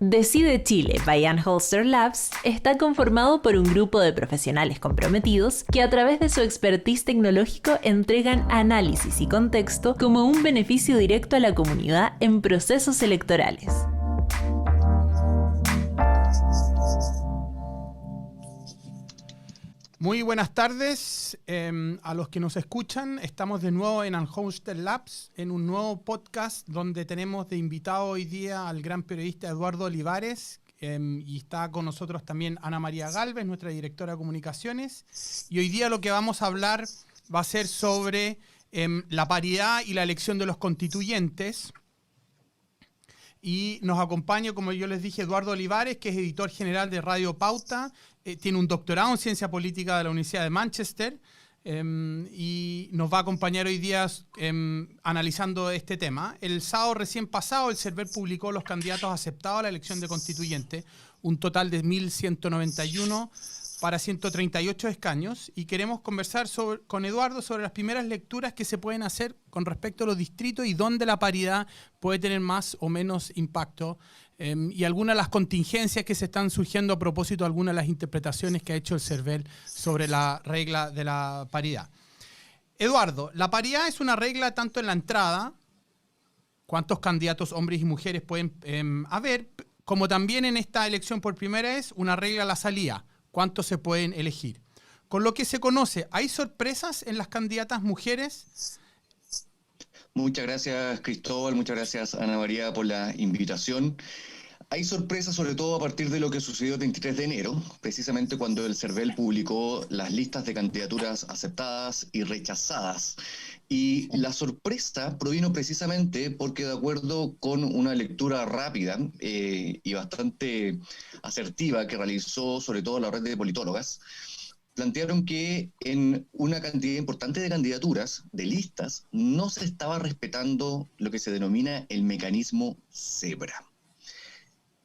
Decide Chile by Anholster Labs está conformado por un grupo de profesionales comprometidos que a través de su expertise tecnológico entregan análisis y contexto como un beneficio directo a la comunidad en procesos electorales. Muy buenas tardes a los que nos escuchan. Estamos de nuevo en Anholster Labs, en un nuevo podcast donde tenemos de invitado hoy día al gran periodista Eduardo Olivares, y está con nosotros también Ana María Galvez, nuestra directora de comunicaciones. Y hoy día lo que vamos a hablar va a ser sobre la paridad y la elección de los constituyentes. Y nos acompaña, como yo les dije, Eduardo Olivares, que es editor general de Radio Pauta. Tiene un doctorado en Ciencia Política de la Universidad de Manchester y nos va a acompañar hoy día analizando este tema. El sábado recién pasado, el CERVEL publicó los candidatos aceptados a la elección de constituyente, un total de 1.191 para 138 escaños, y queremos conversar con Eduardo sobre las primeras lecturas que se pueden hacer con respecto a los distritos y dónde la paridad puede tener más o menos impacto, y algunas de las contingencias que se están surgiendo a propósito de algunas de las interpretaciones que ha hecho el CERVEL sobre la regla de la paridad. Eduardo, la paridad es una regla tanto en la entrada, cuántos candidatos hombres y mujeres pueden haber, como también en esta elección por primera vez, una regla a la salida, cuántos se pueden elegir. Con lo que se conoce, ¿hay sorpresas en las candidatas mujeres? Muchas gracias, Cristóbal, muchas gracias, Ana María, por la invitación. Hay sorpresas sobre todo a partir de lo que sucedió el 23 de enero, precisamente cuando el CERVEL publicó las listas de candidaturas aceptadas y rechazadas. Y la sorpresa provino precisamente porque, de acuerdo con una lectura rápida y bastante asertiva que realizó sobre todo la red de politólogas, plantearon que en una cantidad importante de candidaturas, de listas, no se estaba respetando lo que se denomina el mecanismo cebra.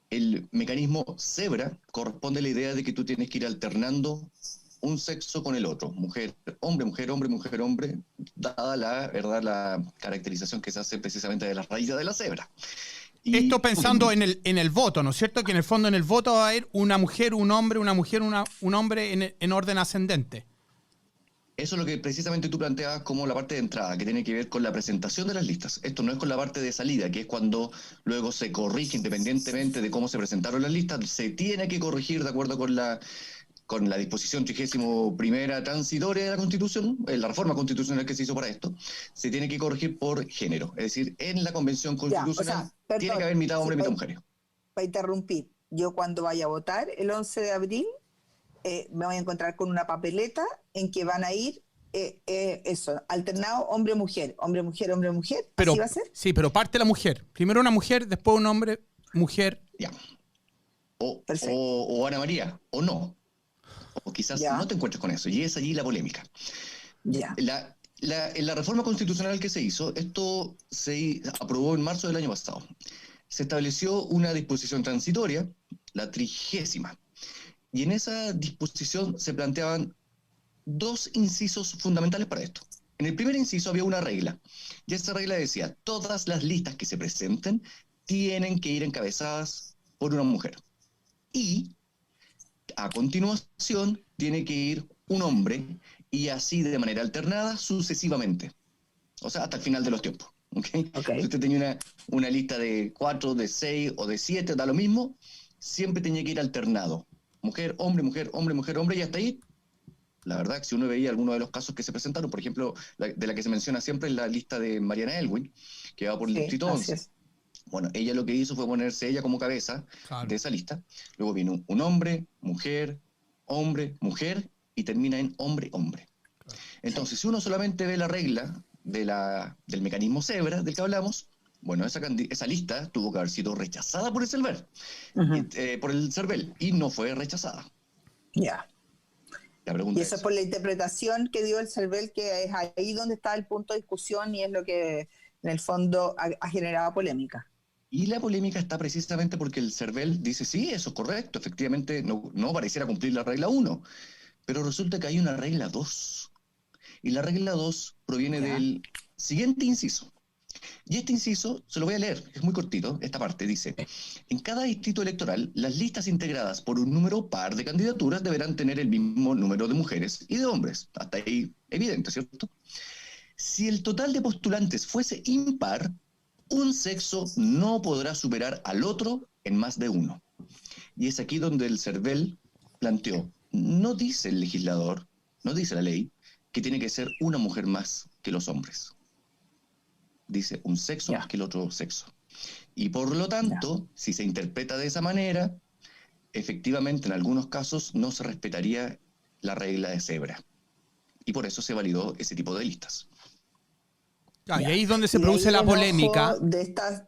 El mecanismo cebra corresponde a la idea de que tú tienes que ir alternando un sexo con el otro, mujer, hombre, mujer, hombre, mujer, hombre, dada la caracterización que se hace precisamente de las raíces de la cebra. Y esto pensando en el voto, ¿no es cierto? Que en el fondo en el voto va a haber una mujer, un hombre, una mujer, un hombre en orden ascendente. Eso es lo que precisamente tú planteabas como la parte de entrada, que tiene que ver con la presentación de las listas. Esto no es con la parte de salida, que es cuando luego se corrige independientemente de cómo se presentaron las listas, se tiene que corregir de acuerdo con la disposición 31ª transitoria de la Constitución, la reforma constitucional que se hizo para esto, se tiene que corregir por género. Es decir, en la Convención Constitucional tiene que haber mitad hombre y mitad mujer. Para interrumpir, yo cuando vaya a votar el 11 de abril, me voy a encontrar con una papeleta en que van a ir alternado hombre-mujer, hombre-mujer, hombre-mujer. Pero, ¿así va a ser? Sí, pero parte la mujer. Primero una mujer, después un hombre, mujer. Ya. O Ana María, o no. O quizás no te encuentres con eso, y es allí la polémica. Ya. En la reforma constitucional que se hizo, esto se aprobó en marzo del año pasado. Se estableció una disposición transitoria, la 30ª, y en esa disposición se planteaban dos incisos fundamentales para esto. En el primer inciso había una regla, y esa regla decía: todas las listas que se presenten tienen que ir encabezadas por una mujer. Y a continuación tiene que ir un hombre, y así de manera alternada sucesivamente. O sea, hasta el final de los tiempos. ¿Okay? Si usted tenía una lista de 4, de 6 o de 7, da lo mismo, siempre tenía que ir alternado. Mujer, hombre, mujer, hombre, mujer, hombre, y hasta ahí, la verdad, si uno veía algunos de los casos que se presentaron, por ejemplo, de la que se menciona siempre es la lista de Mariana Elwin, que va por el distrito 11. Bueno, ella lo que hizo fue ponerse ella como cabeza de esa lista. Luego vino un hombre, mujer, mujer, y termina en hombre, hombre. Entonces, si uno solamente ve la regla del mecanismo cebra del que hablamos, bueno, esa lista tuvo que haber sido rechazada por el CERVEL, y no fue rechazada. Ya. Y eso es por la interpretación que dio el CERVEL, que es ahí donde está el punto de discusión y es lo que en el fondo ha generado polémica. Y la polémica está precisamente porque el CERVEL dice: sí, eso es correcto, efectivamente no pareciera cumplir la regla 1, pero resulta que hay una regla 2. Y la regla 2 proviene del siguiente inciso, Y este inciso, se lo voy a leer, es muy cortito, esta parte dice, en cada distrito electoral, las listas integradas por un número par de candidaturas deberán tener el mismo número de mujeres y de hombres. Hasta ahí evidente, ¿cierto? Si el total de postulantes fuese impar, un sexo no podrá superar al otro en más de uno. Y es aquí donde el CERVEL planteó, no dice el legislador, no dice la ley, que tiene que ser una mujer más que los hombres. Dice un sexo más que el otro sexo. Y por lo tanto, si se interpreta de esa manera, efectivamente en algunos casos no se respetaría la regla de cebra. Y por eso se validó ese tipo de listas. Y ahí es donde se produce la polémica. De estas...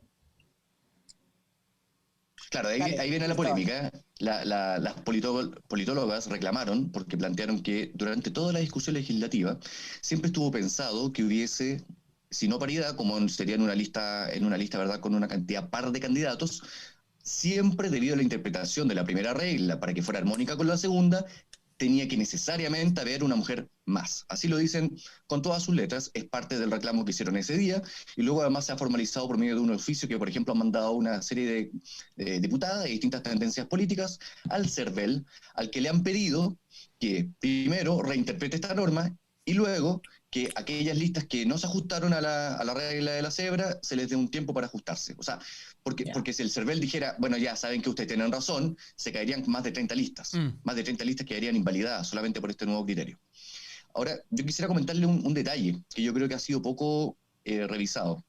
Claro, ahí viene la polémica. Las politólogas reclamaron porque plantearon que durante toda la discusión legislativa siempre estuvo pensado que hubiese, si no paridad, como sería en una lista, ¿verdad?, con una cantidad par de candidatos, siempre debido a la interpretación de la primera regla para que fuera armónica con la segunda, tenía que necesariamente haber una mujer más. Así lo dicen con todas sus letras, es parte del reclamo que hicieron ese día, y luego además se ha formalizado por medio de un oficio que, por ejemplo, han mandado una serie de diputadas de distintas tendencias políticas al CERVEL, al que le han pedido que primero reinterprete esta norma y luego que aquellas listas que no se ajustaron a la regla de la cebra se les dé un tiempo para ajustarse. O sea, porque si el CERVEL dijera, bueno, ya saben que ustedes tienen razón, se caerían más de 30 listas. Más de 30 listas quedarían invalidadas solamente por este nuevo criterio. Ahora, yo quisiera comentarle un detalle que yo creo que ha sido poco revisado,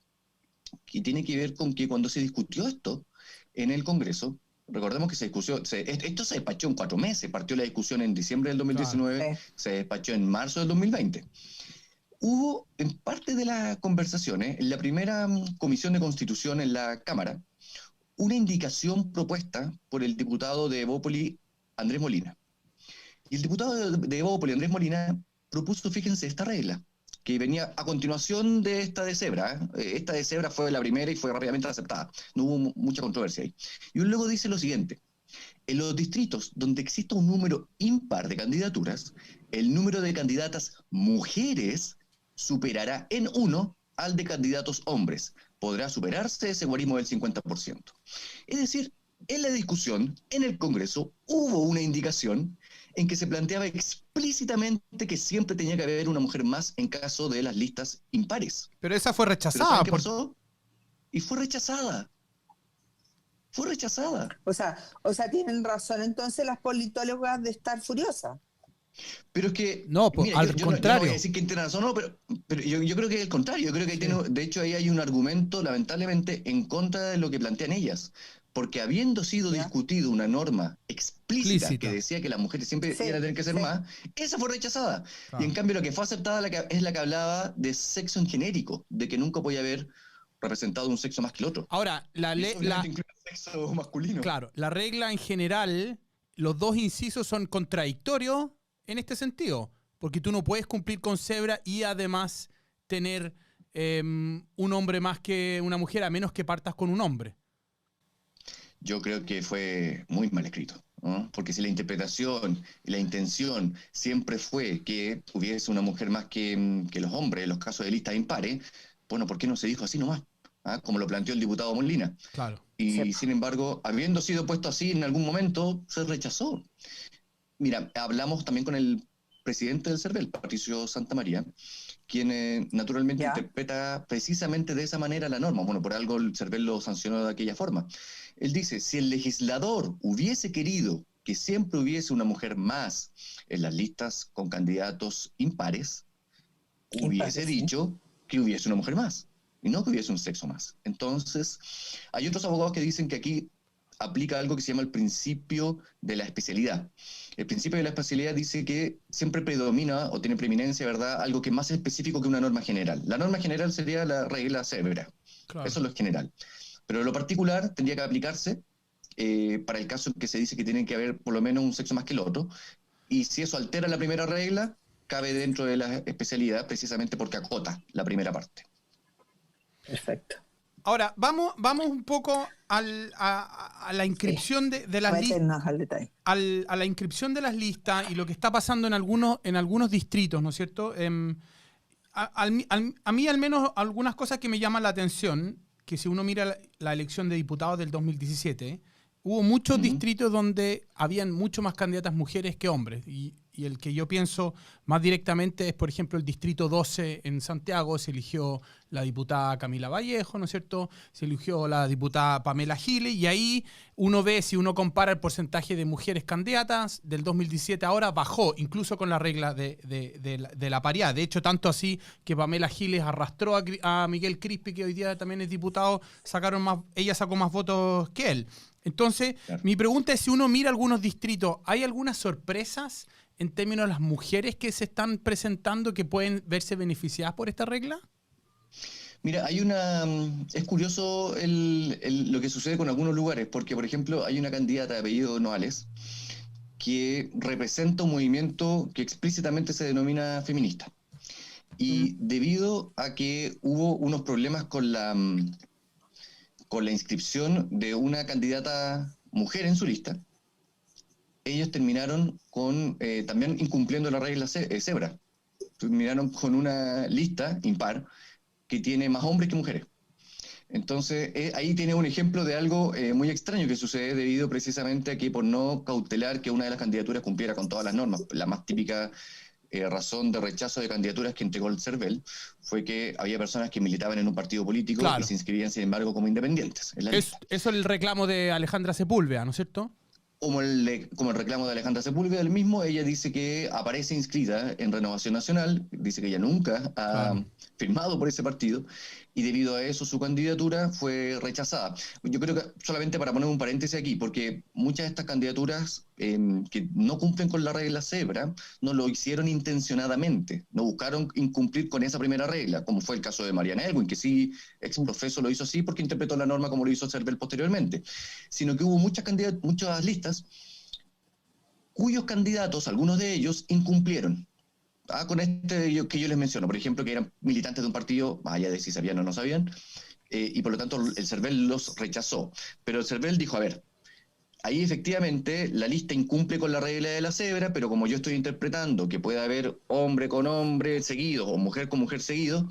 que tiene que ver con que cuando se discutió esto en el Congreso, recordemos que esto se despachó en 4 meses, partió la discusión en diciembre del 2019, se despachó en marzo del 2020. Hubo, en parte de las conversaciones, en la primera comisión de Constitución en la Cámara, una indicación propuesta por el diputado de Evópoli, Andrés Molina. Y el diputado de Evópoli, Andrés Molina, propuso, fíjense, esta regla, que venía a continuación de esta de cebra. Esta de cebra fue la primera y fue rápidamente aceptada. No hubo mucha controversia ahí. Y luego dice lo siguiente. En los distritos donde exista un número impar de candidaturas, el número de candidatas mujeres superará en 1 al de candidatos hombres. Podrá superarse ese guarismo del 50%. Es decir, en la discusión, en el Congreso, hubo una indicación en que se planteaba explícitamente que siempre tenía que haber una mujer más en caso de las listas impares. Pero esa fue rechazada. ¿Pero saben qué pasó? Y fue rechazada. Fue rechazada. O sea, tienen razón entonces las politólogas de estar furiosas. Pero es que... No, pues, al contrario. No voy a decir que tiene razón o no, pero yo creo que es el contrario. Yo creo que de hecho ahí hay un argumento, lamentablemente, en contra de lo que plantean ellas. Porque habiendo sido discutido una norma explícita que decía que las mujeres siempre iban a tener que ser más, esa fue rechazada. Y en cambio lo que fue aceptada es la que hablaba de sexo en genérico, de que nunca podía haber representado un sexo más que el otro. Ahora, incluye el sexo masculino. Claro, la regla en general, los dos incisos son contradictorios en este sentido, porque tú no puedes cumplir con cebra y además tener un hombre más que una mujer, a menos que partas con un hombre. Yo creo que fue muy mal escrito, ¿no? Porque si la interpretación y la intención siempre fue que hubiese una mujer más que los hombres en los casos de listas impares, bueno, ¿por qué no se dijo así nomás? Como lo planteó el diputado Molina. Claro. Y sin embargo, habiendo sido puesto así en algún momento, se rechazó. Mira, hablamos también con el presidente del CERVEL, Patricio Santamaría, quien naturalmente interpreta precisamente de esa manera la norma. Bueno, por algo el CERVEL lo sancionó de aquella forma. Él dice, si el legislador hubiese querido que siempre hubiese una mujer más en las listas con candidatos impares, hubiese dicho que hubiese una mujer más, y no que hubiese un sexo más. Entonces, hay otros abogados que dicen que aquí aplica algo que se llama el principio de la especialidad. El principio de la especialidad dice que siempre predomina o tiene preeminencia, ¿verdad?, algo que es más específico que una norma general. La norma general sería la regla cebra. Claro. Eso es lo general. Pero lo particular tendría que aplicarse para el caso en que se dice que tiene que haber por lo menos un sexo más que el otro. Y si eso altera la primera regla, cabe dentro de la especialidad precisamente porque acota la primera parte. Perfecto. Ahora, vamos un poco a la inscripción de las listas. A la inscripción de las listas y lo que está pasando en algunos distritos, ¿no es cierto? A mí al menos algunas cosas que me llaman la atención, que si uno mira la elección de diputados del 2017, hubo muchos distritos donde habían mucho más candidatas mujeres que hombres. Y el que yo pienso más directamente es, por ejemplo, el distrito 12 en Santiago. Se eligió la diputada Camila Vallejo, ¿no es cierto? Se eligió la diputada Pamela Giles. Y ahí uno ve, si uno compara el porcentaje de mujeres candidatas del 2017 ahora, bajó, incluso con la regla de la paridad. De hecho, tanto así que Pamela Giles arrastró a Miguel Crispi, que hoy día también es diputado, ella sacó más votos que él. Entonces, claro, mi pregunta es, si uno mira algunos distritos, ¿hay algunas sorpresas en términos de las mujeres que se están presentando que pueden verse beneficiadas por esta regla? Mira, es curioso lo que sucede con algunos lugares, porque, por ejemplo, hay una candidata de apellido Noales que representa un movimiento que explícitamente se denomina feminista. Y debido a que hubo unos problemas con la inscripción de una candidata mujer en su lista, ellos terminaron también incumpliendo la regla cebra. Terminaron con una lista impar que tiene más hombres que mujeres. Entonces, ahí tiene un ejemplo de algo muy extraño que sucede debido precisamente a que, por no cautelar que una de las candidaturas cumpliera con todas las normas, la más típica razón de rechazo de candidaturas que entregó el CERVEL fue que había personas que militaban en un partido político, claro, y se inscribían, sin embargo, como independientes. Eso es el reclamo de Alejandra Sepúlveda, ¿no es cierto? Como el reclamo de Alejandra Sepúlveda, el mismo, ella dice que aparece inscrita en Renovación Nacional, dice que ella nunca ha firmado por ese partido, y debido a eso su candidatura fue rechazada. Yo creo que, solamente para poner un paréntesis aquí, porque muchas de estas candidaturas que no cumplen con la regla cebra, no lo hicieron intencionadamente, no buscaron incumplir con esa primera regla, como fue el caso de Mariana Elwin, que sí, ex profeso, lo hizo así porque interpretó la norma como lo hizo CERVEL posteriormente, sino que hubo muchas listas cuyos candidatos, algunos de ellos, incumplieron. Con que yo les menciono, por ejemplo, que eran militantes de un partido, más allá de si sabían o no sabían, y por lo tanto el CERVEL los rechazó. Pero el CERVEL dijo, a ver, ahí efectivamente la lista incumple con la regla de la cebra, pero como yo estoy interpretando que puede haber hombre con hombre seguido o mujer con mujer seguido,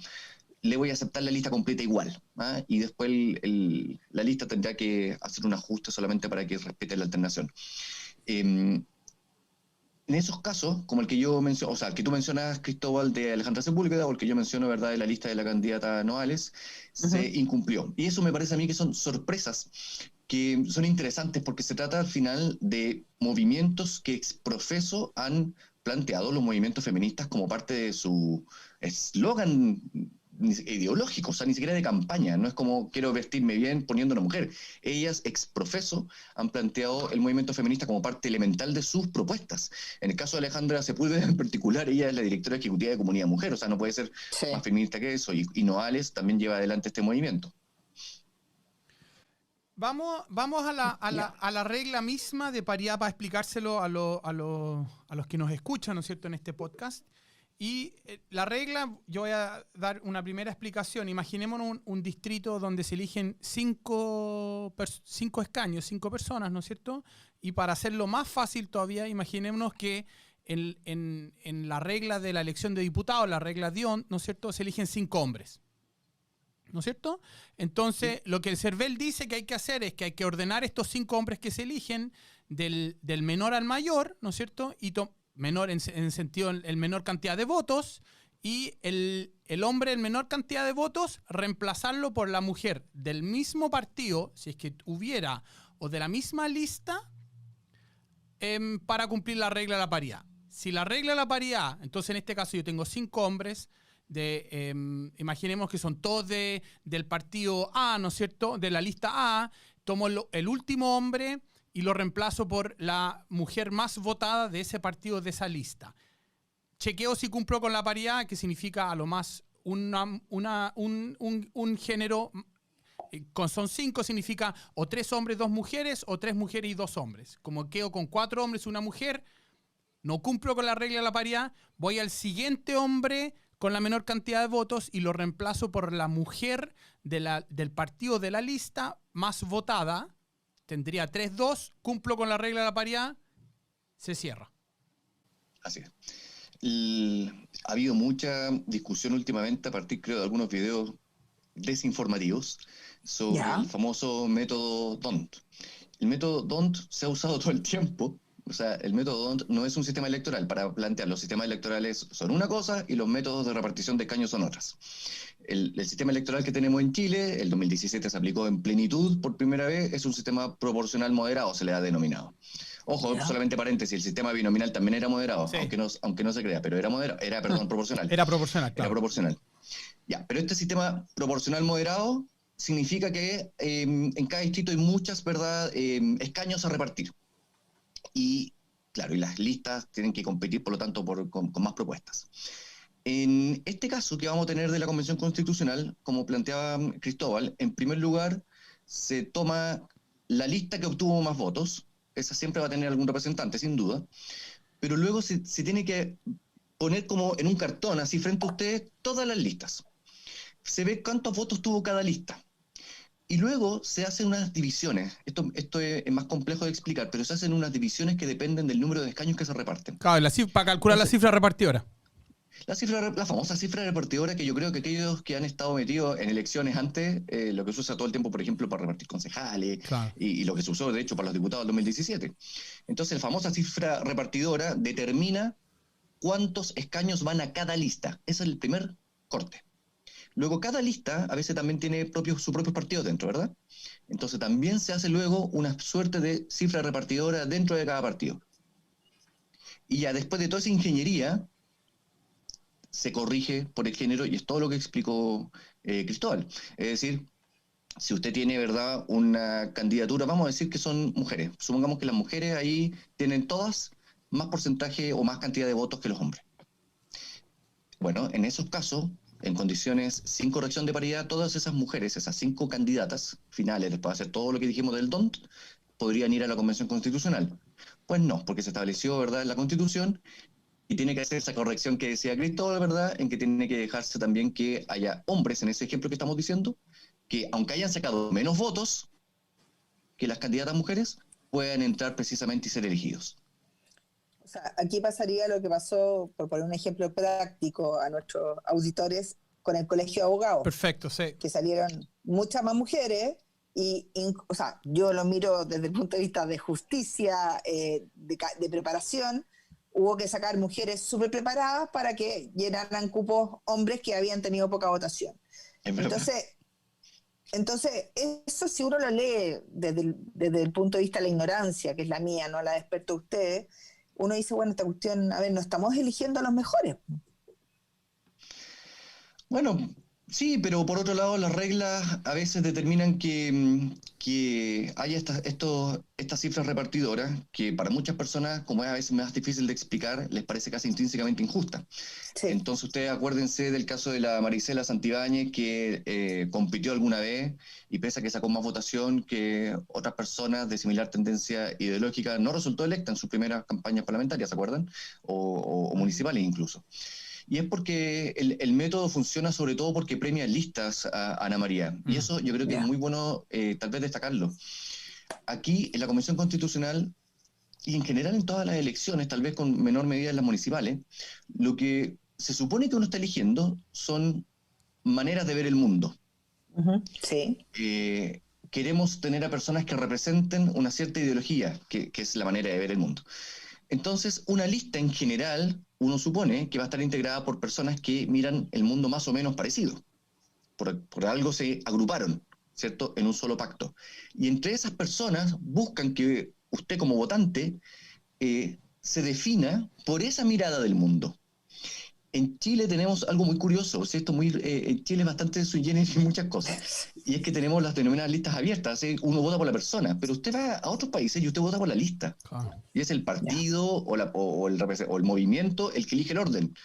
le voy a aceptar la lista completa igual. Y después la lista tendrá que hacer un ajuste solamente para que respete la alternación. En esos casos, como el que yo menciono, o sea, el que tú mencionas, Cristóbal, de Alejandra Sepúlveda, o el que yo menciono, ¿verdad?, de la lista de la candidata Noales, se incumplió. Y eso me parece a mí que son sorpresas que son interesantes, porque se trata al final de movimientos que ex profeso han planteado los movimientos feministas como parte de su eslogan ideológico, o sea, ni siquiera de campaña. No es como quiero vestirme bien poniendo una mujer. Ellas, ex profeso, han planteado el movimiento feminista como parte elemental de sus propuestas. En el caso de Alejandra Sepúlveda en particular, ella es la directora ejecutiva de Comunidad Mujer, o sea, no puede ser más feminista que eso. Y Noales también lleva adelante este movimiento. Vamos a la regla misma de paridad para explicárselo a los que nos escuchan, ¿no es cierto?, en este podcast. Y la regla, yo voy a dar una primera explicación. Imaginémonos un distrito donde se eligen cinco escaños, 5 personas, ¿no es cierto? Y para hacerlo más fácil todavía, imaginémonos que en la regla de la elección de diputados, la regla Dion, ¿no es cierto?, se eligen 5 hombres, ¿no es cierto? Entonces, lo que el CERVEL dice que hay que hacer es que hay que ordenar estos 5 hombres que se eligen del menor al mayor, ¿no es cierto?, y menor en sentido el menor cantidad de votos, y el hombre en menor cantidad de votos reemplazarlo por la mujer del mismo partido, si es que hubiera, o de la misma lista, para cumplir la regla de la paridad. Si la regla de la paridad, entonces en este caso yo tengo 5 hombres, imaginemos que son todos del partido A, ¿no es cierto?, de la lista A, tomo el último hombre y lo reemplazo por la mujer más votada de ese partido, de esa lista. Chequeo si cumplo con la paridad, que significa a lo más un género, son 5, significa o 3 hombres, 2 mujeres, o 3 mujeres y 2 hombres. Como quedo con 4 hombres y una mujer, no cumplo con la regla de la paridad, voy al siguiente hombre con la menor cantidad de votos y lo reemplazo por la mujer del partido de la lista más votada. Tendría 3-2, cumplo con la regla de la paridad, se cierra. Así es. Ha habido mucha discusión últimamente a partir, creo, de algunos videos desinformativos sobre el famoso método DONT. El método DONT se ha usado todo el tiempo. O sea, el método DONT no es un sistema electoral. Para plantear, los sistemas electorales son una cosa y los métodos de repartición de escaños son otras. El sistema electoral que tenemos en Chile, el 2017 se aplicó en plenitud por primera vez, es un sistema proporcional moderado, se le ha denominado. Ojo, solamente paréntesis, el sistema binominal también era moderado, sí, aunque no se crea, pero era moderado, proporcional. Era proporcional, claro. Era proporcional. Ya, pero este sistema proporcional moderado significa que en cada distrito hay muchas, ¿verdad?, escaños a repartir. Y, claro, y las listas tienen que competir, por lo tanto, con más propuestas. En este caso que vamos a tener de la Convención Constitucional, como planteaba Cristóbal, en primer lugar se toma la lista que obtuvo más votos, esa siempre va a tener algún representante, sin duda, pero luego se tiene que poner como en un cartón, así frente a ustedes, todas las listas. Se ve cuántos votos tuvo cada lista. Y luego se hacen unas divisiones. Esto es más complejo de explicar, pero se hacen unas divisiones que dependen del número de escaños que se reparten. Claro, para calcular la cifra repartidora. La famosa cifra repartidora, que yo creo que aquellos que han estado metidos en elecciones antes, lo que se usa todo el tiempo, por ejemplo, para repartir concejales, claro, y lo que se usó, de hecho, para los diputados del 2017. Entonces, la famosa cifra repartidora determina cuántos escaños van a cada lista. Ese es el primer corte. Luego, cada lista a veces también tiene su propio partido dentro, ¿verdad? Entonces, también se hace luego una suerte de cifra repartidora dentro de cada partido. Y ya después de toda esa ingeniería, se corrige por el género, y es todo lo que explicó Cristóbal. Es decir, si usted tiene, ¿verdad?, una candidatura, vamos a decir que son mujeres. Supongamos que las mujeres ahí tienen todas más porcentaje o más cantidad de votos que los hombres. Bueno, en esos casos, en condiciones sin corrección de paridad, todas esas mujeres, esas 5 candidatas finales, después de hacer todo lo que dijimos del DONT, podrían ir a la Convención Constitucional. Pues no, porque se estableció, ¿verdad?, en la Constitución, y tiene que hacer esa corrección que decía Cristóbal, ¿verdad?, en que tiene que dejarse también que haya hombres, en ese ejemplo que estamos diciendo, que aunque hayan sacado menos votos que las candidatas mujeres, puedan entrar precisamente y ser elegidos. O sea, aquí pasaría lo que pasó, por poner un ejemplo práctico a nuestros auditores, con el Colegio de Abogados. Perfecto, sí. Que salieron muchas más mujeres o sea, yo lo miro desde el punto de vista de justicia, de preparación. Hubo que sacar mujeres súper preparadas para que llenaran cupos hombres que habían tenido poca votación. Entonces, eso si uno lo lee desde el punto de vista de la ignorancia, que es la mía, no la de experto de ustedes, uno dice, bueno, esta cuestión, a ver, no estamos eligiendo a los mejores. Bueno, sí, pero por otro lado las reglas a veces determinan que hay estas cifras repartidoras que para muchas personas, como es a veces más difícil de explicar, les parece casi intrínsecamente injusta. Sí. Entonces ustedes acuérdense del caso de la Marisela Santibáñez, que compitió alguna vez y pese a que sacó más votación que otras personas de similar tendencia ideológica, no resultó electa en sus primeras campañas parlamentarias, ¿se acuerdan? O municipales incluso. Y es porque el método funciona sobre todo porque premia listas a Ana María. Y eso yo creo que es muy bueno tal vez destacarlo. Aquí en la Convención Constitucional y en general en todas las elecciones, tal vez con menor medida en las municipales, lo que se supone que uno está eligiendo son maneras de ver el mundo. Sí. Queremos tener a personas que representen una cierta ideología, que es la manera de ver el mundo. Entonces, una lista en general, uno supone que va a estar integrada por personas que miran el mundo más o menos parecido. Por algo se agruparon, ¿cierto?, en un solo pacto. Y entre esas personas buscan que usted como votante se defina por esa mirada del mundo. En Chile tenemos algo muy curioso, ¿cierto? En Chile es bastante sui generis en muchas cosas, y es que tenemos las denominadas listas abiertas, ¿sí? Uno vota por la persona, pero usted va a otros países y usted vota por la lista, y es el partido o el movimiento el que elige el orden,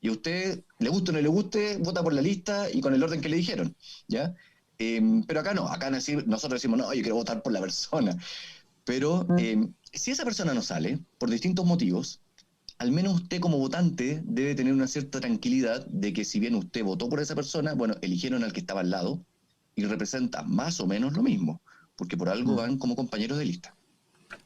y a usted, le guste o no le guste, vota por la lista y con el orden que le dijeron, ¿ya? Pero acá no, nosotros decimos, no, yo quiero votar por la persona, pero si esa persona no sale, por distintos motivos, al menos usted como votante debe tener una cierta tranquilidad de que si bien usted votó por esa persona, bueno, eligieron al que estaba al lado y representa más o menos lo mismo, porque por algo van como compañeros de lista.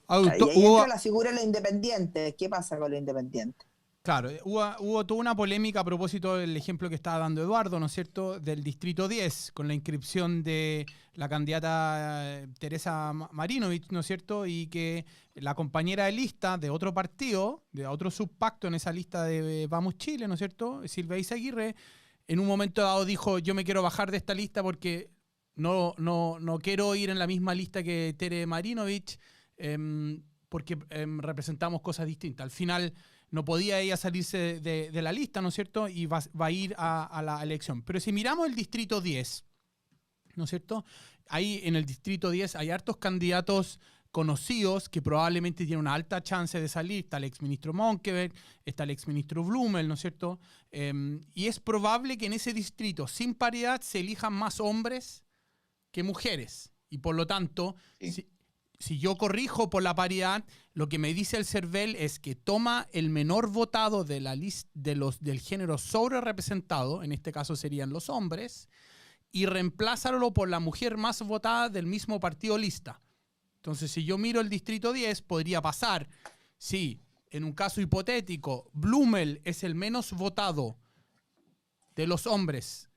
Y ahí entra la figura de los independientes. ¿Qué pasa con los independientes? Claro, hubo toda una polémica a propósito del ejemplo que estaba dando Eduardo, ¿no es cierto?, del Distrito 10, con la inscripción de la candidata Teresa Marinovich, ¿no es cierto?, y que la compañera de lista de otro partido, de otro subpacto en esa lista de Vamos Chile, ¿no es cierto?, Silvia Izaguirre, en un momento dado dijo, yo me quiero bajar de esta lista porque no quiero ir en la misma lista que Tere Marinovich, porque representamos cosas distintas. Al final no podía ella salirse de la lista, ¿no es cierto? Y va a ir a la elección. Pero si miramos el Distrito 10, ¿no es cierto? Ahí en el Distrito 10 hay hartos candidatos conocidos que probablemente tienen una alta chance de salir. Está el exministro Monkeberg, está el exministro Blumel, ¿no es cierto? Y es probable que en ese distrito, sin paridad, se elijan más hombres que mujeres. Y por lo tanto, Sí. si yo corrijo por la paridad, lo que me dice el CERVEL es que toma el menor votado de la lista del género sobre representado, en este caso serían los hombres, y reemplázalo por la mujer más votada del mismo partido lista. Entonces, si yo miro el Distrito 10, podría pasar, si en un caso hipotético, Blumel es el menos votado de los hombres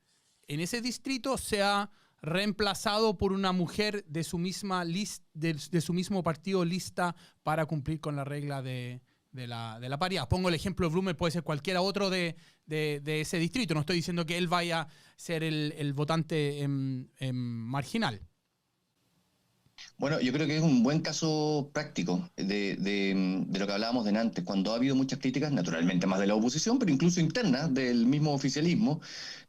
en ese distrito, sea reemplazado por una mujer de su misma de su mismo partido lista para cumplir con la regla de la paridad. Pongo el ejemplo de Blumel, puede ser cualquiera otro de ese distrito. No estoy diciendo que él vaya a ser el votante marginal. Bueno, yo creo que es un buen caso práctico de lo que hablábamos de antes, cuando ha habido muchas críticas, naturalmente más de la oposición, pero incluso internas del mismo oficialismo,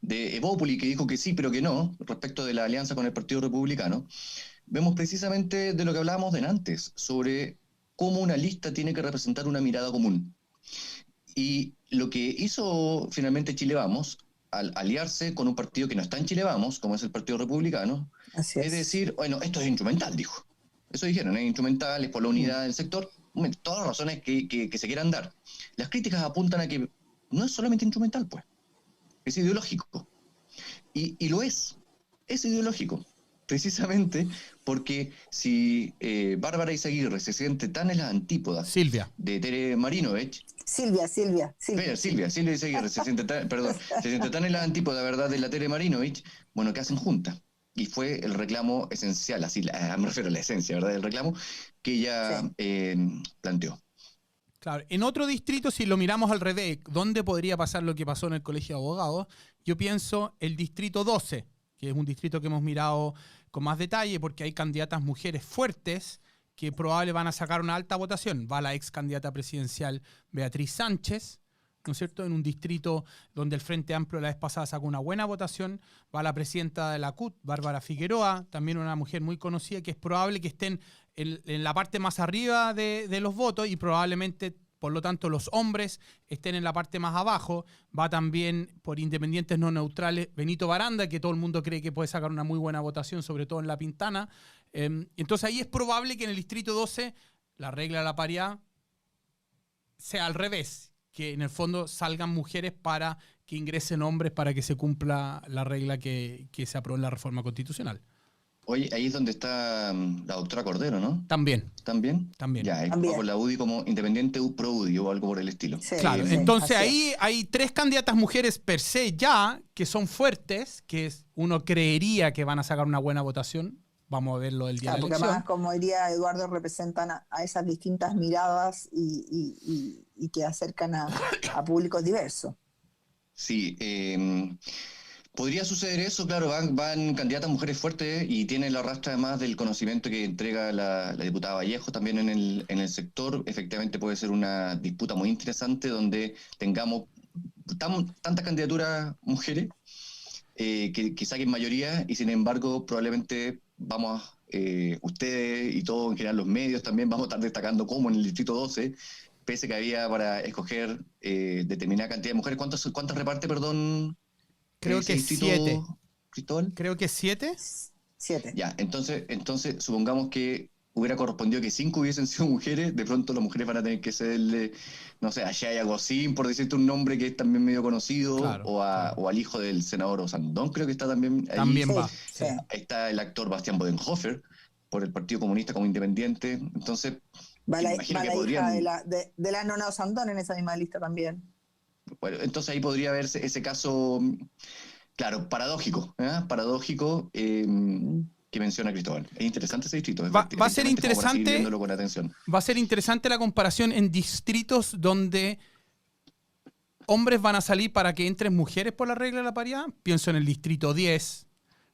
de Evópoli, que dijo que sí, pero que no, respecto de la alianza con el Partido Republicano. Vemos precisamente de lo que hablábamos de antes, sobre cómo una lista tiene que representar una mirada común. Y lo que hizo finalmente Chile Vamos, al aliarse con un partido que no está en Chile Vamos, como es el Partido Republicano, Así es es. decir, bueno, esto es instrumental, dijo. Eso dijeron, es instrumental, es por la unidad del sector. Bueno, todas las razones que se quieran dar. Las críticas apuntan a que no es solamente instrumental, pues. Es ideológico. Y lo es. Es ideológico. Precisamente porque si Bárbara Izaguirre se siente tan en las antípodas Silvia. de Tere Marinovich, Silvia. Silvia Izaguirre se siente tan en la antípoda, ¿verdad?, de la Tere Marinovich, bueno, ¿qué hacen juntas? Y fue el reclamo esencial, así me refiero a la esencia, ¿verdad?, del reclamo que ella planteó. Claro, en otro distrito, si lo miramos al revés, ¿dónde podría pasar lo que pasó en el Colegio de Abogados? Yo pienso el Distrito 12, que es un distrito que hemos mirado con más detalle porque hay candidatas mujeres fuertes que probablemente van a sacar una alta votación. Va la ex candidata presidencial Beatriz Sánchez, ¿no es cierto?, en un distrito donde el Frente Amplio la vez pasada sacó una buena votación. Va la presidenta de la CUT, Bárbara Figueroa, también una mujer muy conocida, que es probable que estén en la parte más arriba de los votos y probablemente, por lo tanto, los hombres estén en la parte más abajo. Va también por independientes no neutrales Benito Baranda, que todo el mundo cree que puede sacar una muy buena votación, sobre todo en La Pintana. Entonces ahí es probable que en el Distrito 12 la regla de la paridad sea al revés, que en el fondo salgan mujeres para que ingresen hombres para que se cumpla la regla que se aprobó en la reforma constitucional. Oye, ahí es donde está la doctora Cordero, ¿no? También. ¿También? También. Ya, También. va por la UDI como independiente pro UDI o algo por el estilo. Sí, Claro, sí, entonces así ahí hay 3 candidatas mujeres per se ya, que son fuertes, que uno creería que van a sacar una buena votación. Vamos a verlo el día Claro, de la porque elección. además, como diría Eduardo, representan a esas distintas miradas y que acercan a públicos diversos. Sí, podría suceder eso, claro, van candidatas mujeres fuertes y tienen la rastra además del conocimiento que entrega la diputada Vallejo también en el sector. Efectivamente puede ser una disputa muy interesante donde tengamos tantas candidaturas mujeres que saquen mayoría y sin embargo probablemente ustedes y todos en general los medios también vamos a estar destacando como en el Distrito 12, pese que había para escoger determinada cantidad de mujeres. ¿Cuántas reparte, perdón? Creo que 7. Cristóbal. Creo que 7. 7. Ya, entonces supongamos que hubiera correspondido que 5 hubiesen sido mujeres, de pronto las mujeres van a tener que cederle, no sé, a Shaya Gosín, por decirte un nombre que es también medio conocido, Claro, o al hijo del senador Osandón, creo que está también ahí. También va. Sí. Ahí está el actor Bastián Bodenhofer, por el Partido Comunista como independiente. Entonces, Va la Imagino que hija podrían... de la Nona Osandón en esa misma lista también. Bueno, entonces ahí podría verse ese caso, claro, paradójico, paradójico que menciona Cristóbal. Es interesante ese distrito. Va a ser efectivamente, como para seguir interesante. viéndolo con atención. Va a ser interesante la comparación en distritos donde hombres van a salir para que entren mujeres por la regla de la paridad. Pienso en el distrito 10,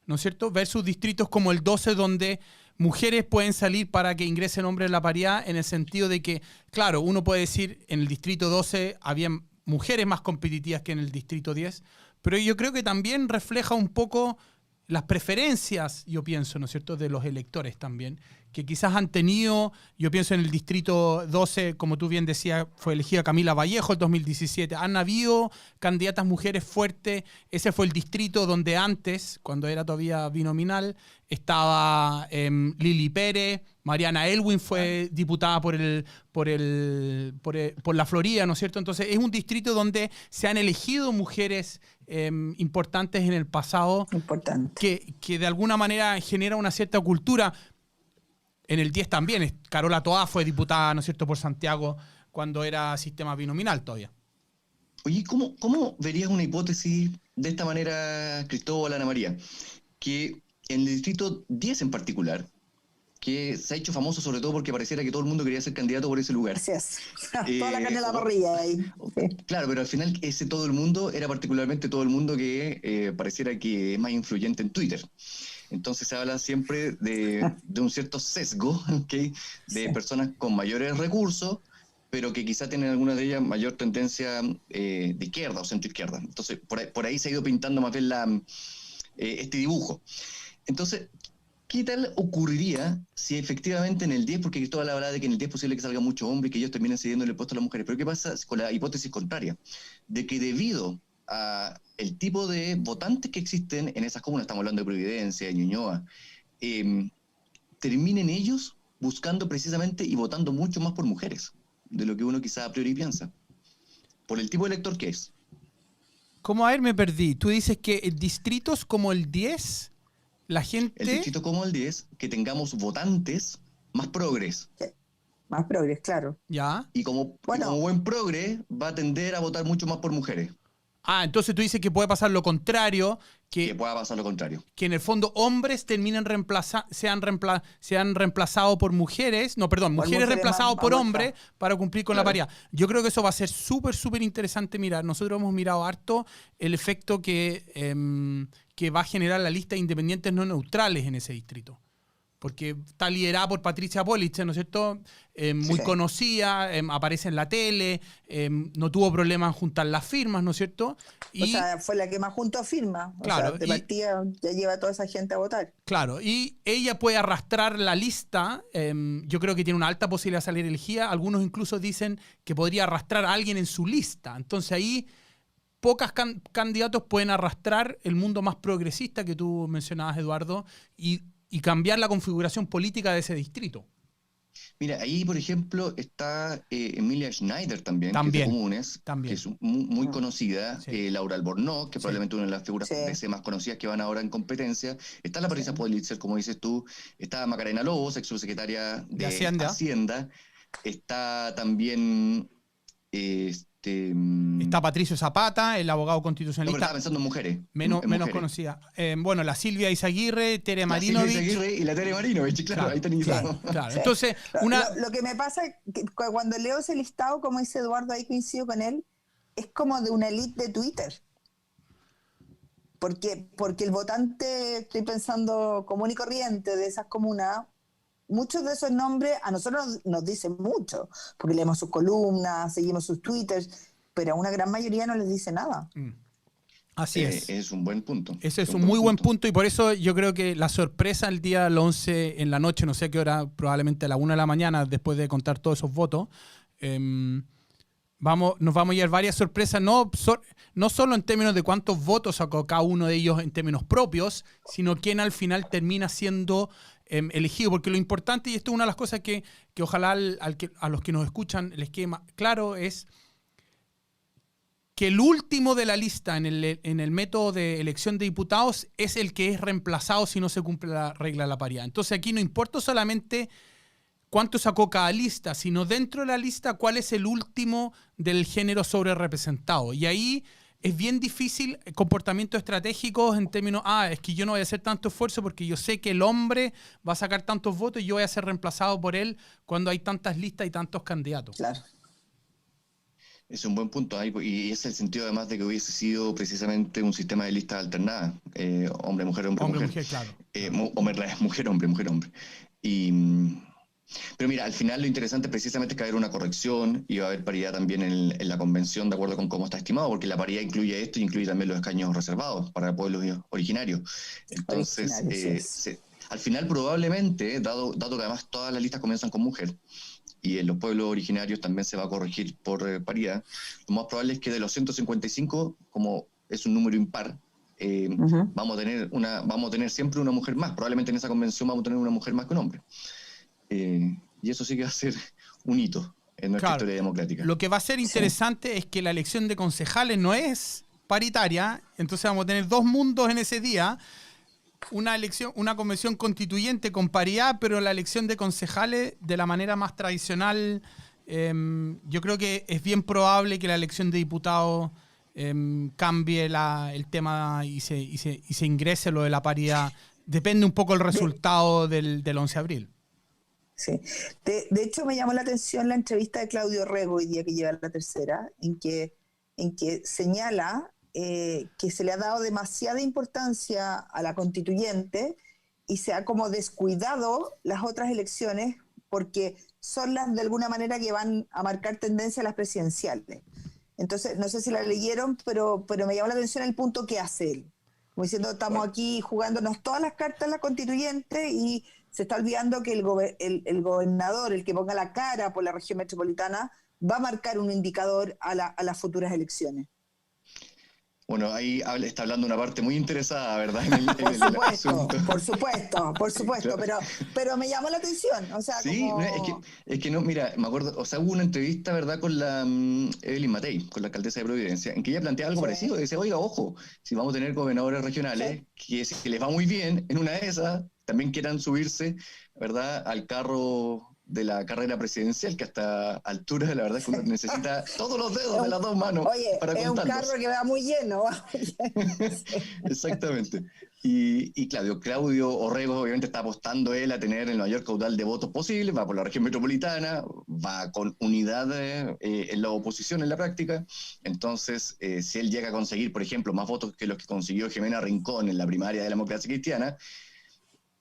¿no es cierto? Versus distritos como el 12, donde mujeres pueden salir para que ingresen hombres en la paridad, en el sentido de que, claro, uno puede decir en el distrito 12 había mujeres más competitivas que en el distrito 10, pero yo creo que también refleja un poco las preferencias, yo pienso, ¿no es cierto?, de los electores también, que quizás han tenido, yo pienso en el distrito 12, como tú bien decías, fue elegida Camila Vallejo en 2017, han habido candidatas mujeres fuertes, ese fue el distrito donde antes, cuando era todavía binominal, estaba Lili Pérez, Mariana Elwin fue diputada por la Florida, ¿no es cierto? Entonces es un distrito donde se han elegido mujeres importantes en el pasado, que de alguna manera genera una cierta cultura. En el 10 también, Carola Toá fue diputada, ¿no es cierto?, por Santiago cuando era sistema binominal todavía. Oye, ¿cómo verías una hipótesis de esta manera, Cristóbal, Ana María? Que en el distrito 10 en particular, que se ha hecho famoso sobre todo porque pareciera que todo el mundo quería ser candidato por ese lugar. Así es. Toda la carne de la parrilla ahí. Sí. Claro, pero al final ese todo el mundo era particularmente todo el mundo que pareciera que es más influyente en Twitter. Entonces se habla siempre de un cierto sesgo, ¿okay?, de personas con mayores recursos, pero que quizá tienen algunas de ellas mayor tendencia de izquierda o centro-izquierda. Entonces por ahí se ha ido pintando más bien este dibujo. Entonces, ¿qué tal ocurriría si efectivamente en el 10, porque Cristóbal habla de que en el 10 es posible que salga mucho hombre y que ellos terminen cediendo el puesto a las mujeres, pero qué pasa con la hipótesis contraria? De que debido a el tipo de votantes que existen en esas comunas, estamos hablando de Providencia, de Ñuñoa, terminen ellos buscando precisamente y votando mucho más por mujeres, de lo que uno quizá a priori piensa, por el tipo de elector que es. ¿Cómo? A ver, me perdí. Tú dices que en distritos como el 10, la gente... El distrito como el 10, que tengamos votantes más progres. Sí. Más progres, claro. ¿Ya? Y como buen progre, va a tender a votar mucho más por mujeres. Ah, entonces tú dices que puede pasar lo contrario, que pueda pasar lo contrario. Que en el fondo hombres terminen sean reemplazados por mujeres, mujeres reemplazados por hombres para cumplir con la paridad. Yo creo que eso va a ser súper, súper interesante mirar. Nosotros hemos mirado harto el efecto que va a generar la lista de independientes no neutrales en ese distrito. Porque está liderada por Patricia Polich, ¿no es cierto? Muy conocida, aparece en la tele, no tuvo problemas en juntar las firmas, ¿no es cierto? O sea, fue la que más juntó firmas. Claro, o sea, de partida ya lleva a toda esa gente a votar. Claro, y ella puede arrastrar la lista. Yo creo que tiene una alta posibilidad de salir elegida. Algunos incluso dicen que podría arrastrar a alguien en su lista. Entonces ahí pocos candidatos pueden arrastrar el mundo más progresista que tú mencionabas, Eduardo, y cambiar la configuración política de ese distrito. Mira, ahí, por ejemplo, está Emilia Schneider también, que es de Comunes, que es muy conocida. Sí. Laura Albornoz, que probablemente una de las figuras PC más conocidas que van ahora en competencia. Está la Patricia Polich, como dices tú. Está Macarena Lobos, ex subsecretaria de Hacienda. Está también... Está Patricio Zapata, el abogado constitucionalista. No, pero estaba pensando en mujeres. Menos conocida. Bueno, la Silvia Izaguirre, Tere Marinovich. Silvia Izaguirre y la Tere Marinovich, claro, ahí tenéis. Claro. Entonces, lo que me pasa es que cuando leo ese listado, como dice Eduardo, ahí coincido con él, es como de una élite de Twitter. Porque el votante, estoy pensando, común y corriente de esas comunas, muchos de esos nombres a nosotros nos dicen mucho, porque leemos sus columnas, seguimos sus twitters, pero a una gran mayoría no les dice nada. Así es. Es un buen punto. Ese es un muy buen punto y por eso yo creo que la sorpresa el día del 11 en la noche, no sé a qué hora, probablemente a la 1 de la mañana, después de contar todos esos votos, nos vamos a llevar varias sorpresas, no solo en términos de cuántos votos sacó cada uno de ellos en términos propios, sino quién al final termina siendo elegido, porque lo importante, y esto es una de las cosas que ojalá a los que nos escuchan les quede claro, es que el último de la lista en el método de elección de diputados es el que es reemplazado si no se cumple la regla de la paridad. Entonces aquí no importa solamente cuánto sacó cada lista, sino dentro de la lista cuál es el último del género sobre representado. Y ahí es bien difícil comportamientos estratégicos en términos, es que yo no voy a hacer tanto esfuerzo porque yo sé que el hombre va a sacar tantos votos y yo voy a ser reemplazado por él cuando hay tantas listas y tantos candidatos. Claro. Es un buen punto, y es el sentido además de que hubiese sido precisamente un sistema de listas alternadas, hombre-mujer, hombre-mujer. Hombre-mujer, claro. Mujer-hombre, mujer-hombre. Pero mira, al final lo interesante precisamente es que va a haber una corrección y va a haber paridad también en la convención de acuerdo con cómo está estimado, porque la paridad incluye esto y incluye también los escaños reservados para pueblos originarios. Entonces, al final probablemente, dado que además todas las listas comienzan con mujer, y en los pueblos originarios también se va a corregir por paridad, lo más probable es que de los 155, como es un número impar, vamos a tener siempre una mujer más. Probablemente en esa convención vamos a tener una mujer más que un hombre. Y eso sí que va a ser un hito en nuestra historia democrática. Lo que va a ser interesante es que la elección de concejales no es paritaria, entonces vamos a tener dos mundos en ese día. Una convención constituyente con paridad, pero la elección de concejales de la manera más tradicional. Yo creo que es bien probable que la elección de diputados cambie el tema y se ingrese lo de la paridad. Depende un poco el resultado del 11 de abril. Sí. De hecho, me llamó la atención la entrevista de Claudio Rego hoy día, que lleva la tercera, en que señala que se le ha dado demasiada importancia a la constituyente y se ha como descuidado las otras elecciones porque son las de alguna manera que van a marcar tendencia a las presidenciales. Entonces, no sé si la leyeron, pero me llamó la atención el punto que hace él. Como diciendo, estamos aquí jugándonos todas las cartas la constituyente y se está olvidando que el gobernador, el que ponga la cara por la región metropolitana, va a marcar un indicador a las futuras elecciones. Bueno, ahí está hablando una parte muy interesada, ¿verdad? Por supuesto, pero me llamó la atención. O sea, sí, como... es que no, mira, me acuerdo, o sea, hubo una entrevista, ¿verdad?, con la Evelyn Matei, con la alcaldesa de Providencia, en que ella planteaba algo parecido, decía, oiga, ojo, si vamos a tener gobernadores regionales, que si les va muy bien, en una de esas, también quieran subirse, ¿verdad?, al carro de la carrera presidencial, que hasta alturas, la verdad es que uno necesita todos los dedos de las dos manos para contarlos. Es un carro que va muy lleno. Exactamente. Y Claudio Orrego obviamente está apostando él a tener el mayor caudal de votos posible, va por la región metropolitana, va con unidad en la oposición en la práctica. Entonces, si él llega a conseguir, por ejemplo, más votos que los que consiguió Jimena Rincón en la primaria de la democracia cristiana,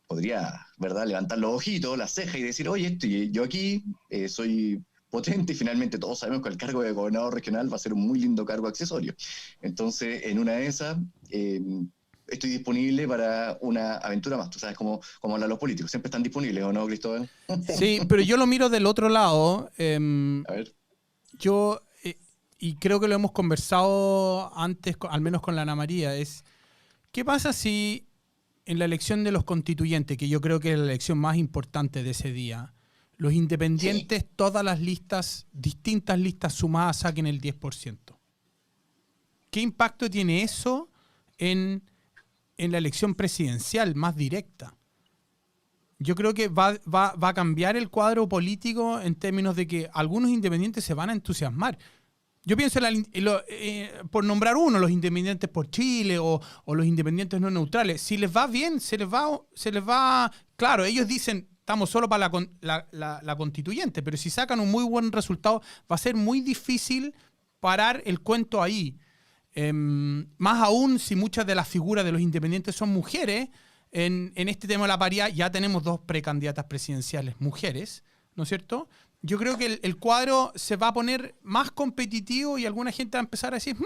podría, ¿verdad?, levantar los ojitos, las cejas y decir, oye, yo aquí soy potente y finalmente todos sabemos que el cargo de gobernador regional va a ser un muy lindo cargo accesorio. Entonces, en una de esas, estoy disponible para una aventura más. Tú sabes cómo hablan los políticos, siempre están disponibles, ¿o no, Cristóbal? Sí, pero yo lo miro del otro lado. A ver. Yo, y creo que lo hemos conversado antes, al menos con la Ana María, es, ¿qué pasa si en la elección de los constituyentes, que yo creo que es la elección más importante de ese día, los independientes, todas las listas, distintas listas sumadas, saquen el 10%? ¿Qué impacto tiene eso en la elección presidencial más directa? Yo creo que va a cambiar el cuadro político en términos de que algunos independientes se van a entusiasmar. Yo pienso, por nombrar uno, los independientes por Chile o los independientes no neutrales. Si les va bien, se les va. Claro, ellos dicen, estamos solo para la constituyente, pero si sacan un muy buen resultado, va a ser muy difícil parar el cuento ahí. Más aún si muchas de las figuras de los independientes son mujeres. En este tema de la paridad ya tenemos dos precandidatas presidenciales mujeres, ¿no es cierto? Yo creo que el cuadro se va a poner más competitivo y alguna gente va a empezar a decir,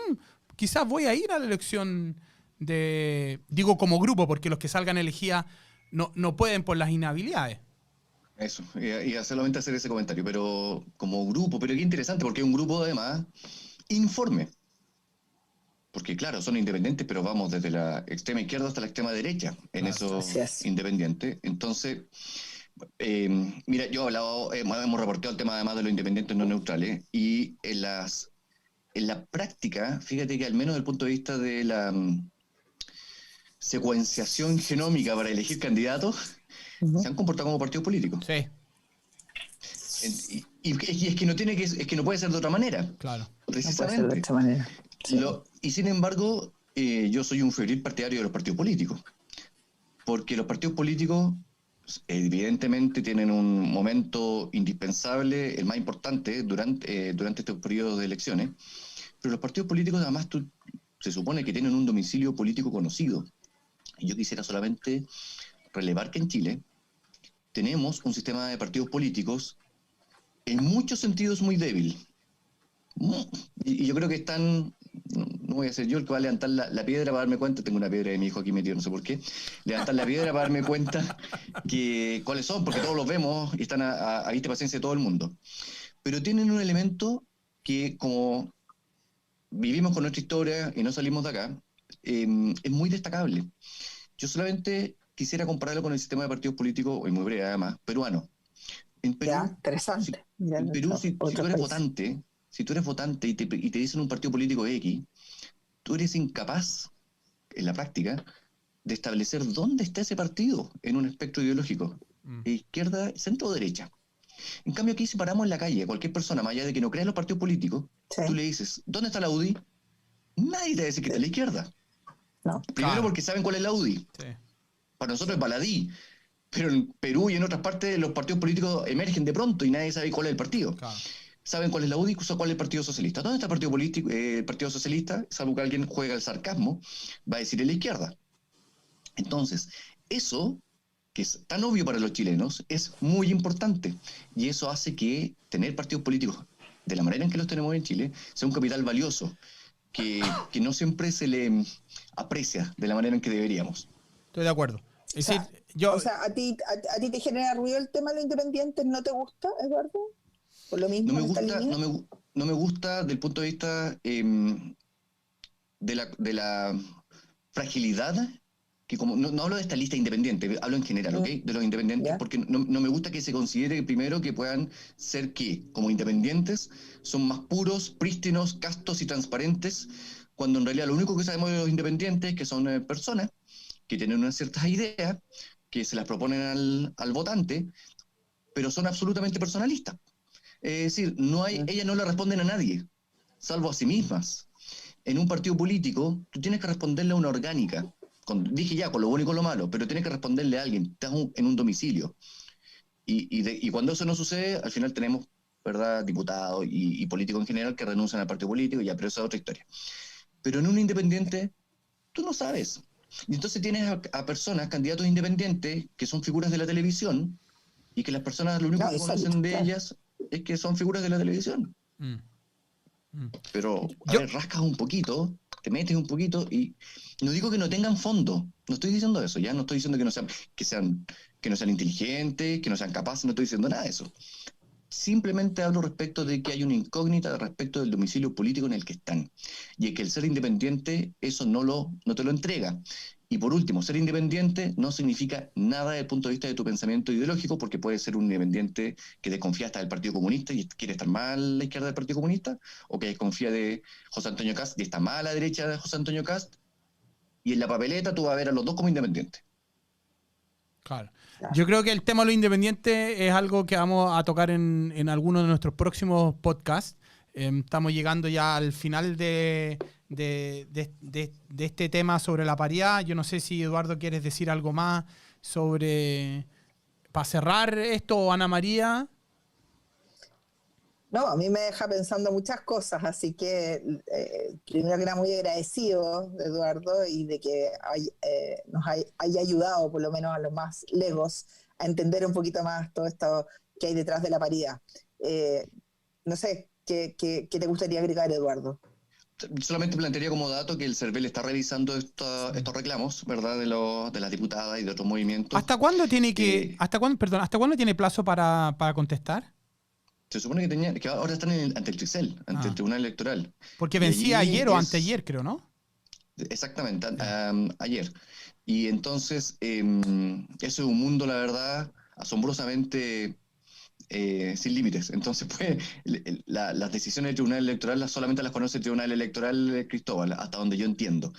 quizás voy a ir a la elección digo como grupo, porque los que salgan elegidas no pueden por las inhabilidades. Eso, y solamente hacer ese comentario, pero como grupo, pero qué interesante, porque es un grupo además informe. Porque claro, son independientes, pero vamos desde la extrema izquierda hasta la extrema derecha en esos independientes. Entonces, mira, yo he hablado, hemos reportado el tema además de los independientes no neutrales, y en la práctica, fíjate que al menos desde el punto de vista de la secuenciación genómica para elegir candidatos, se han comportado como partidos políticos. Sí. Y es que no tiene es que no puede ser de otra manera. Claro. Precisamente. No puede ser de otra manera. Sí. Y sin embargo, yo soy un febril partidario de los partidos políticos. Porque los partidos políticos, evidentemente, tienen un momento indispensable, el más importante, durante estos periodos de elecciones. Pero los partidos políticos, además, se supone que tienen un domicilio político conocido. Y yo quisiera solamente relevar que en Chile tenemos un sistema de partidos políticos en muchos sentidos muy débil. Y yo creo que no voy a ser yo el que va a levantar la piedra para darme cuenta, tengo una piedra de mi hijo aquí metido, no sé por qué, levantar la piedra para darme cuenta cuáles son, porque todos los vemos y están a vista y paciencia de todo el mundo. Pero tienen un elemento que, como vivimos con nuestra historia y no salimos de acá, es muy destacable. Yo solamente quisiera compararlo con el sistema de partidos políticos, y muy breve además, peruano. En Perú, Ya, interesante. en Perú, si tú eres votante y te dicen un partido político X, tú eres incapaz, en la práctica, de establecer dónde está ese partido en un espectro ideológico, izquierda, centro o derecha. En cambio, aquí si paramos en la calle, cualquier persona, más allá de que no crea en los partidos políticos, Sí. tú le dices, ¿dónde está la UDI? Nadie te va a decir que está a la izquierda. No. Primero Claro. porque saben cuál es la UDI. Sí. Para nosotros es baladí. Pero en Perú y en otras partes los partidos políticos emergen de pronto y nadie sabe cuál es el partido. Claro. Saben cuál es la UDI, cuál es el Partido Socialista. ¿Dónde está el Partido Político, el Partido Socialista? Salvo que alguien juega el sarcasmo, va a decir en la izquierda. Entonces, eso, que es tan obvio para los chilenos, es muy importante. Y eso hace que tener partidos políticos de la manera en que los tenemos en Chile sea un capital valioso, que no siempre se le aprecia de la manera en que deberíamos. Estoy de acuerdo. Es decir, O sea, ¿a ti te genera ruido el tema de los independientes? ¿No te gusta, Eduardo? Por lo mismo, no me gusta del punto de vista de la fragilidad, que como no hablo de esta lista independiente, hablo en general, ¿ok? De los independientes, Ya. porque no me gusta que se considere primero que puedan ser que, como independientes, son más puros, prístinos, castos y transparentes, cuando en realidad lo único que sabemos de los independientes es que son personas que tienen unas ciertas ideas, que se las proponen al votante, pero son absolutamente personalistas. Es decir, ellas no le responden a nadie, salvo a sí mismas. En un partido político, tú tienes que responderle a una orgánica. Dije ya, con lo bueno y con lo malo, pero tienes que responderle a alguien. Estás en un domicilio. Y cuando eso no sucede, al final tenemos, ¿verdad?, diputados y políticos en general que renuncian al partido político, ya, pero esa es otra historia. Pero en un independiente, tú no sabes. Y entonces tienes a personas, candidatos independientes, que son figuras de la televisión, y que las personas lo único que conocen de ellas es que son figuras de la televisión. Pero, ver, rascas un poquito, te metes un poquito, y no digo que no tengan fondo, no estoy diciendo eso, ya no estoy diciendo que no sean inteligentes, que no sean capaces, no estoy diciendo nada de eso. Simplemente hablo respecto de que hay una incógnita respecto del domicilio político en el que están. Y es que el ser independiente, eso no te lo entrega. Y por último, ser independiente no significa nada desde el punto de vista de tu pensamiento ideológico, porque puedes ser un independiente que desconfía hasta del Partido Comunista y quiere estar más a la izquierda del Partido Comunista, o que desconfía de José Antonio Kast y está más a la derecha de José Antonio Kast, y en la papeleta tú vas a ver a los dos como independientes. Claro. Yo creo que el tema de los independientes es algo que vamos a tocar en alguno de nuestros próximos podcasts. Estamos llegando ya al final de este tema sobre la paridad. Yo no sé si, Eduardo, quieres decir algo más para cerrar esto, o Ana María. No, a mí me deja pensando muchas cosas, así que primero que nada muy agradecido, Eduardo, y de que nos haya ayudado, por lo menos a los más legos, a entender un poquito más todo esto que hay detrás de la paridad. No sé, ¿qué te gustaría agregar, Eduardo? Solamente plantearía como dato que el CERVEL está revisando estos reclamos, ¿verdad?, de las diputadas y de otros movimientos. ¿Hasta cuándo tiene hasta cuándo tiene plazo para contestar? Se supone que ahora están ante el TRICEL, ante el Tribunal Electoral. Porque vencía ayer o anteayer, creo, ¿no? Exactamente, ayer. Y entonces, eso es un mundo, la verdad, asombrosamente sin límites. Entonces, pues, las decisiones del Tribunal Electoral solamente las conoce el Tribunal Electoral, Cristóbal, hasta donde yo entiendo.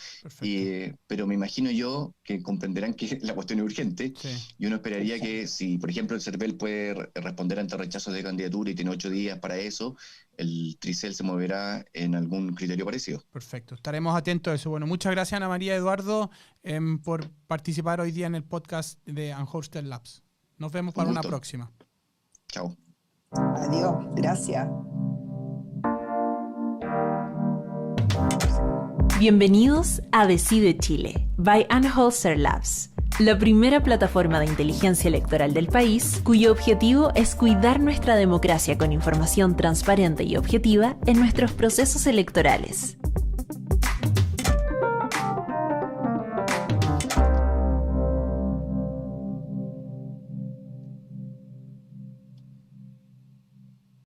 Pero me imagino yo que comprenderán que la cuestión es urgente, sí. Y uno esperaría que si, por ejemplo, el CERVEL puede responder ante rechazos de candidatura y tiene 8 días para eso, el Tricel se moverá en algún criterio parecido. Perfecto, estaremos atentos a eso. Bueno, muchas gracias Ana María Eduardo por participar hoy día en el podcast de Unhosted Labs. Nos vemos para una próxima. Chao. Adiós, gracias. Bienvenidos a Decide Chile, by Unholster Labs, la primera plataforma de inteligencia electoral del país, cuyo objetivo es cuidar nuestra democracia con información transparente y objetiva en nuestros procesos electorales.